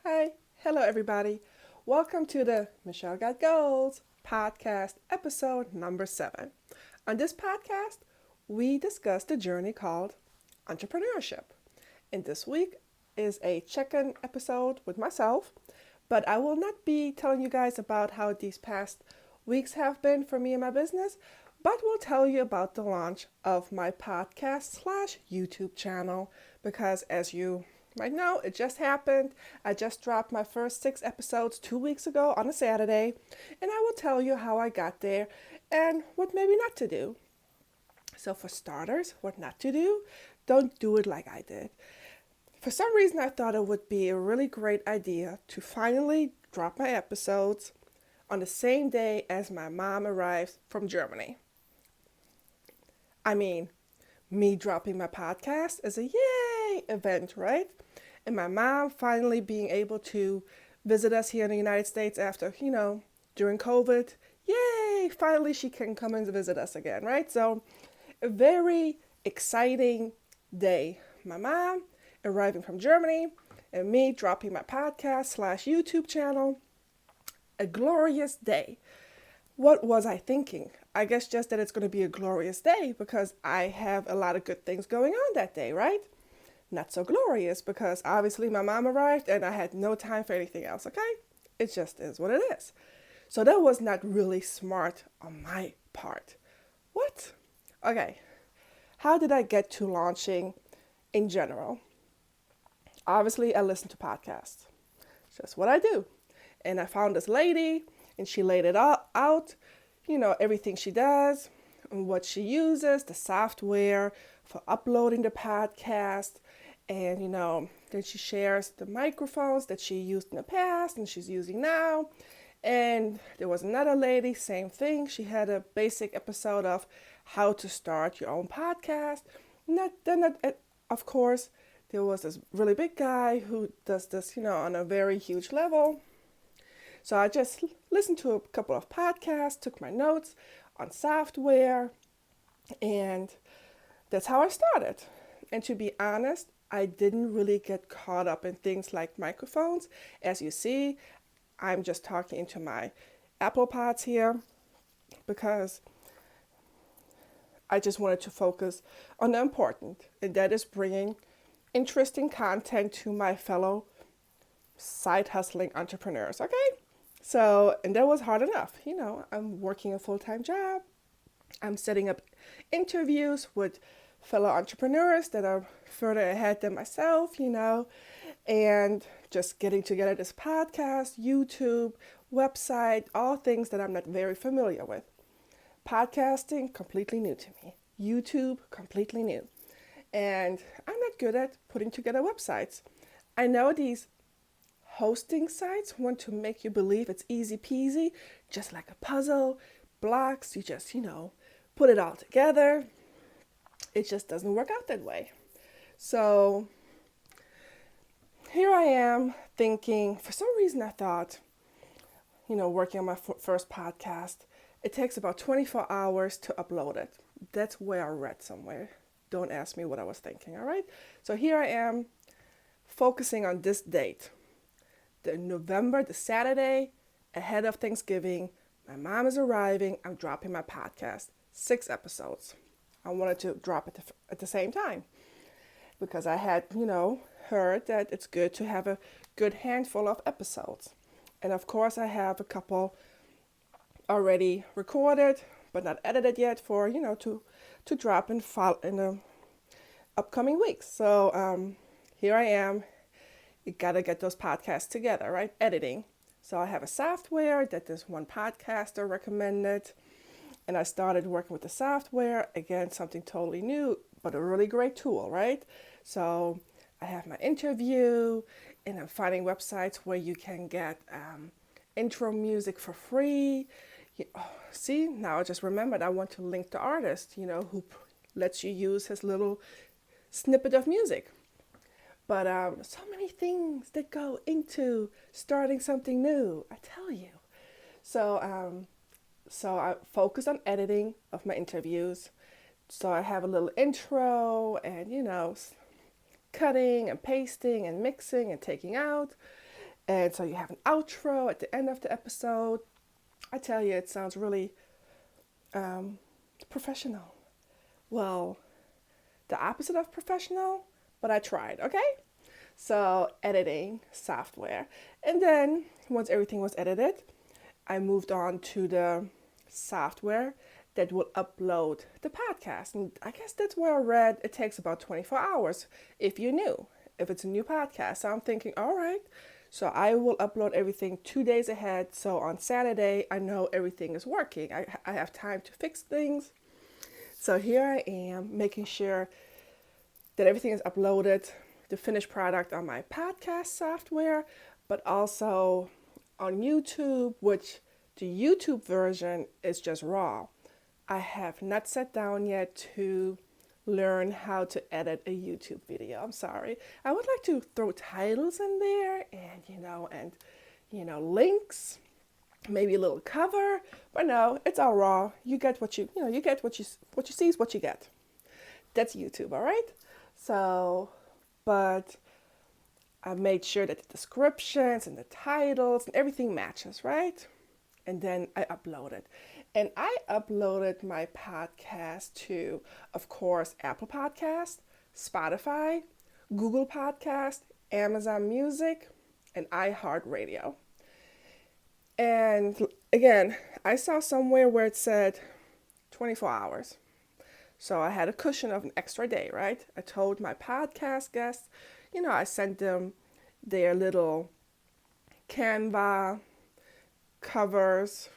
Hi, hello everybody. Welcome to the Michelle Got Goals podcast, episode number 7. On this podcast, we discuss the journey called entrepreneurship. And this week is a check-in episode with myself, but I will not be telling you guys about how these past weeks have been for me and my business, but will tell you about the launch of my podcast slash YouTube channel because as you right now, it just happened. I just dropped my first 6 episodes 2 weeks ago on a Saturday, and I will tell you how I got there and what maybe not to do. So, for starters, what not to do, don't do it like I did. For some reason, I thought it would be a really great idea to finally drop my episodes on the same day as my mom arrives from Germany. I mean, me dropping my podcast is a yay event, right? And my mom finally being able to visit us here in the United States after, during COVID. Yay! Finally, she can come and visit us again, right? So, a very exciting day. My mom arriving from Germany and me dropping my podcast slash YouTube channel. A glorious day. What was I thinking? I guess just that it's going to be a glorious day because I have a lot of good things going on that day, right? Not so glorious because obviously my mom arrived and I had no time for anything else, okay? It just is what it is. So that was not really smart on my part. What? Okay. How did I get to launching in general? Obviously, I listen to podcasts. It's just what I do. And I found this lady and she laid it all out, everything she does and what she uses, the software for uploading the podcast. And, then she shares the microphones that she used in the past and she's using now. And there was another lady, same thing. She had a basic episode of how to start your own podcast. Of course, there was this really big guy who does this, on a very huge level. So I just listened to a couple of podcasts, took my notes on software, and that's how I started. And to be honest, I didn't really get caught up in things like microphones. As you see, I'm just talking into my Apple Pods here because I just wanted to focus on the important, and that is bringing interesting content to my fellow side hustling entrepreneurs, okay? So, and that was hard enough. I'm working a full-time job. I'm setting up interviews with fellow entrepreneurs that are further ahead than myself, and just getting together this podcast, YouTube, website, all things that I'm not very familiar with. Podcasting, completely new to me. YouTube, completely new. And I'm not good at putting together websites. I know these hosting sites want to make you believe it's easy peasy, just like a puzzle, blocks, you just, put it all together. It just doesn't work out that way. So here I am thinking, for some reason I thought, working on my first podcast, it takes about 24 hours to upload it. That's where I read somewhere. Don't ask me what I was thinking, all right? So here I am focusing on this date. The Saturday ahead of Thanksgiving. My mom is arriving. I'm dropping my podcast. 6 episodes. I wanted to drop it at the same time because I had, heard that it's good to have a good handful of episodes. And of course, I have a couple already recorded, but not edited yet for, to drop in the upcoming weeks. So here I am. You gotta get those podcasts together, right? Editing. So I have a software that this one podcaster recommended, and I started working with the software. Again, something totally new, but a really great tool, right? So I have my interview, and I'm finding websites where you can get intro music for free. See, now I just remembered I want to link the artist, who lets you use his little snippet of music. But so many things that go into starting something new, I tell you. So I focus on editing of my interviews. So I have a little intro and, cutting and pasting and mixing and taking out. And so you have an outro at the end of the episode. I tell you, it sounds really professional. Well, the opposite of professional, but I tried, okay? So, editing software. And then, once everything was edited, I moved on to the software that will upload the podcast. And I guess that's where I read it takes about 24 hours if you're new, if it's a new podcast. So I'm thinking, all right, so I will upload everything 2 days ahead. So on Saturday, I know everything is working. I have time to fix things. So here I am making sure that everything is uploaded, the finished product on my podcast software, but also on YouTube, which the YouTube version is just raw. I have not sat down yet to learn how to edit a YouTube video. I'm sorry. I would like to throw titles in there and links, maybe a little cover, but no, it's all raw. You get what you get what you see is what you get. That's YouTube, all right? So, but I made sure that the descriptions and the titles and everything matches, right? And then I uploaded. And I uploaded my podcast to, of course, Apple Podcast, Spotify, Google Podcast, Amazon Music, and iHeartRadio. And again, I saw somewhere where it said 24 hours. So I had a cushion of an extra day, right? I told my podcast guests, I sent them their little Canva covers,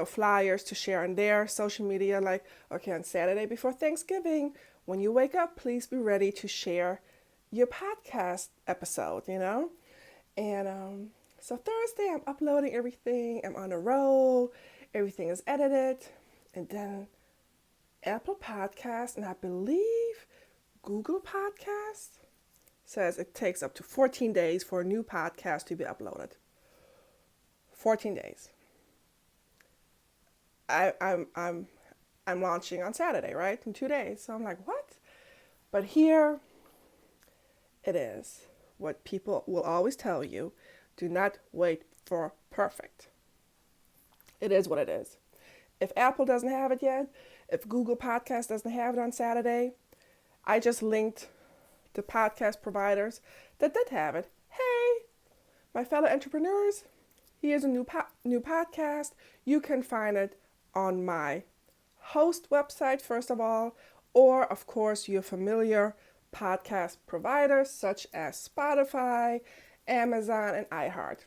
flyers to share on their social media, like, okay, on Saturday before Thanksgiving, when you wake up, please be ready to share your podcast episode, And so Thursday, I'm uploading everything. I'm on a roll. Everything is edited. And then Apple Podcasts, and I believe Google Podcasts says it takes up to 14 days for a new podcast to be uploaded. 14 days. I'm launching on Saturday, right? In 2 days. So I'm like, what? But here it is. What people will always tell you, do not wait for perfect. It is what it is. If Apple doesn't have it yet, if Google Podcast doesn't have it on Saturday, I just linked the podcast providers that did have it. Hey, my fellow entrepreneurs, here's a new podcast. You can find it on my host website, first of all, or, of course, your familiar podcast providers such as Spotify, Amazon, and iHeart.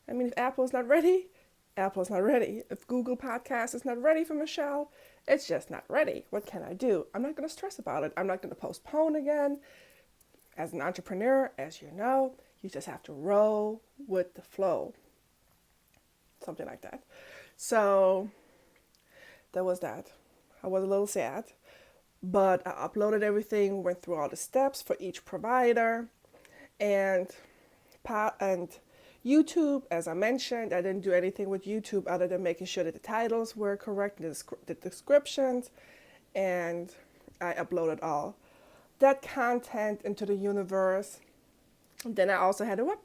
I mean, if Apple's not ready, Apple's not ready. If Google Podcast is not ready for Michelle, it's just not ready. What can I do? I'm not going to stress about it. I'm not going to postpone again. As an entrepreneur, as you know, you just have to roll with the flow. Something like that. So that was that. I was a little sad, but I uploaded everything, went through all the steps for each provider, and YouTube, as I mentioned, I didn't do anything with YouTube other than making sure that the titles were correct, the descriptions, and I uploaded all that content into the universe. And then I also had a web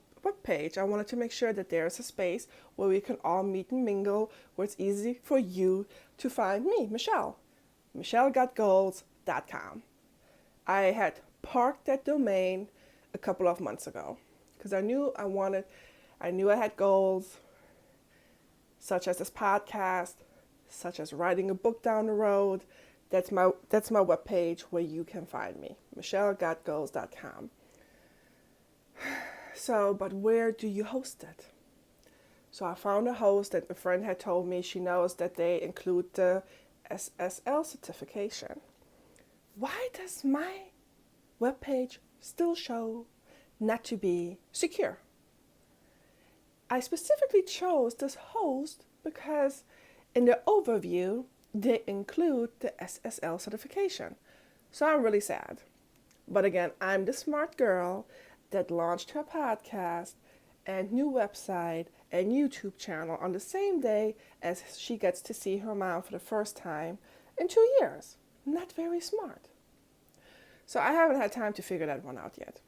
page. I wanted to make sure that there's a space where we can all meet and mingle, where it's easy for you to find me, Michelle. MichelleGotGoals.com. I had parked that domain a couple of months ago because I knew I had goals such as this podcast, such as writing a book down the road. That's my webpage where you can find me, MichelleGotGoals.com. So, but where do you host it? So I found a host that a friend had told me she knows that they include the SSL certification. Why does my webpage still show not to be secure? I specifically chose this host because in the overview, they include the SSL certification. So I'm really sad. But again, I'm the smart girl that launched her podcast and new website and YouTube channel on the same day as she gets to see her mom for the first time in 2 years. Not very smart. So I haven't had time to figure that one out yet.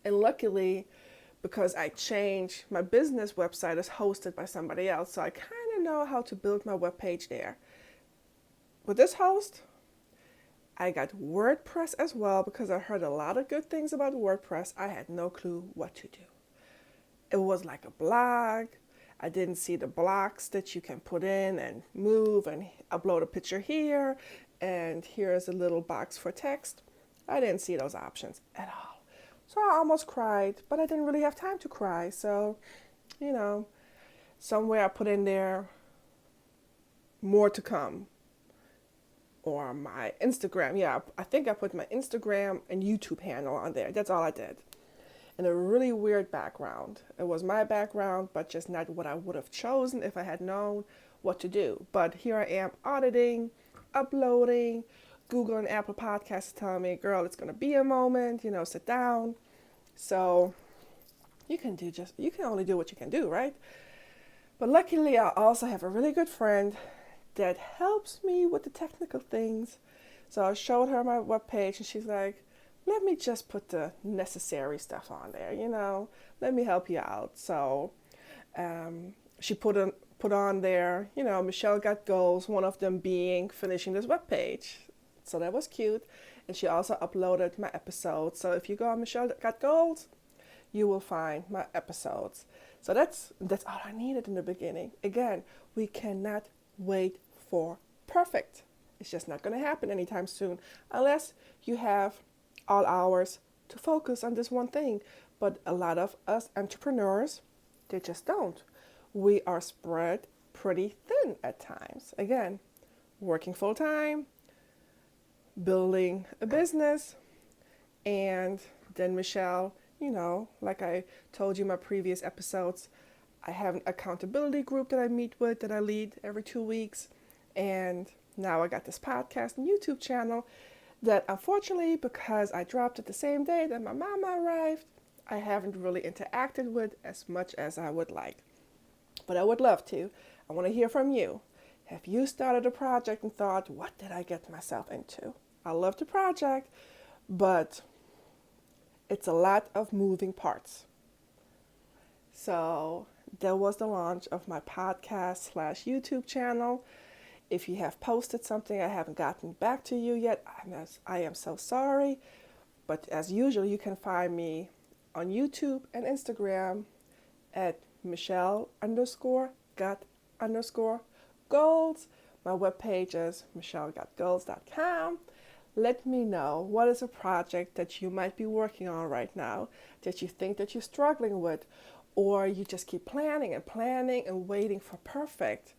And luckily, because I changed my business website is hosted by somebody else. So I kind of know how to build my web page there. With this host, I got WordPress as well because I heard a lot of good things about WordPress. I had no clue what to do. It was like a blog. I didn't see the blocks that you can put in and move and upload a picture here, and here's a little box for text. I didn't see those options at all. So I almost cried, but I didn't really have time to cry. So, somewhere I put in there more to come. Or my Instagram. Yeah, I think I put my Instagram and YouTube handle on there. That's all I did. And a really weird background. It was my background, but just not what I would have chosen if I had known what to do. But here I am auditing, uploading. Google and Apple Podcasts telling me, girl, it's going to be a moment, sit down. So you can only do what you can do, right? But luckily, I also have a really good friend that helps me with the technical things. So I showed her my webpage and she's like, let me just put the necessary stuff on there, let me help you out. So she put on there, Michelle Got Goals, one of them being finishing this webpage. So that was cute. And she also uploaded my episodes. So if you go on Michelle Got Goals, you will find my episodes. So that's all I needed in the beginning. Again, we cannot wait for perfect. It's just not going to happen anytime soon unless you have all hours to focus on this one thing. But a lot of us entrepreneurs, they just don't. We are spread pretty thin at times. Again, working full time, building a business, and then Michelle, like I told you in my previous episodes, I have an accountability group that I meet with, that I lead every 2 weeks. And now I got this podcast and YouTube channel that unfortunately, because I dropped it the same day that my mama arrived, I haven't really interacted with as much as I would like. But I would love to. I want to hear from you. Have you started a project and thought, what did I get myself into? I love the project, but it's a lot of moving parts. So that was the launch of my podcast/YouTube channel. If you have posted something I haven't gotten back to you yet, I am so sorry. But as usual, you can find me on YouTube and Instagram at Michelle_Got_Goals. My webpage is michellegotgoals.com. Let me know what is a project that you might be working on right now that you think that you're struggling with, or you just keep planning and waiting for perfect.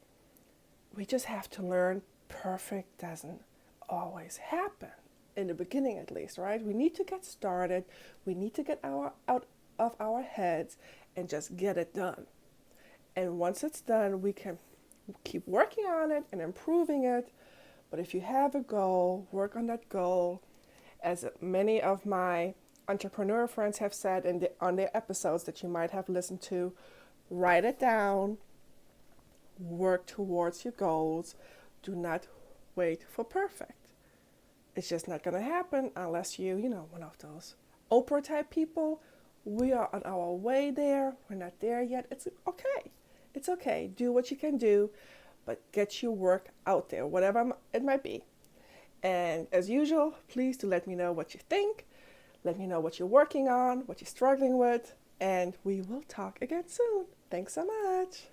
We just have to learn perfect doesn't always happen, in the beginning at least, right? We need to get started. We need to get out of our heads and just get it done. And once it's done, we can keep working on it and improving it. But if you have a goal, work on that goal. As many of my entrepreneur friends have said on their episodes that you might have listened to, write it down. Work towards your goals. Do not wait for perfect. It's just not going to happen unless one of those Oprah type people. We are on our way there. We're not there yet. It's okay. It's okay. Do what you can do, but get your work out there, whatever it might be. And as usual, please do let me know what you think. Let me know what you're working on, what you're struggling with, and we will talk again soon. Thanks so much.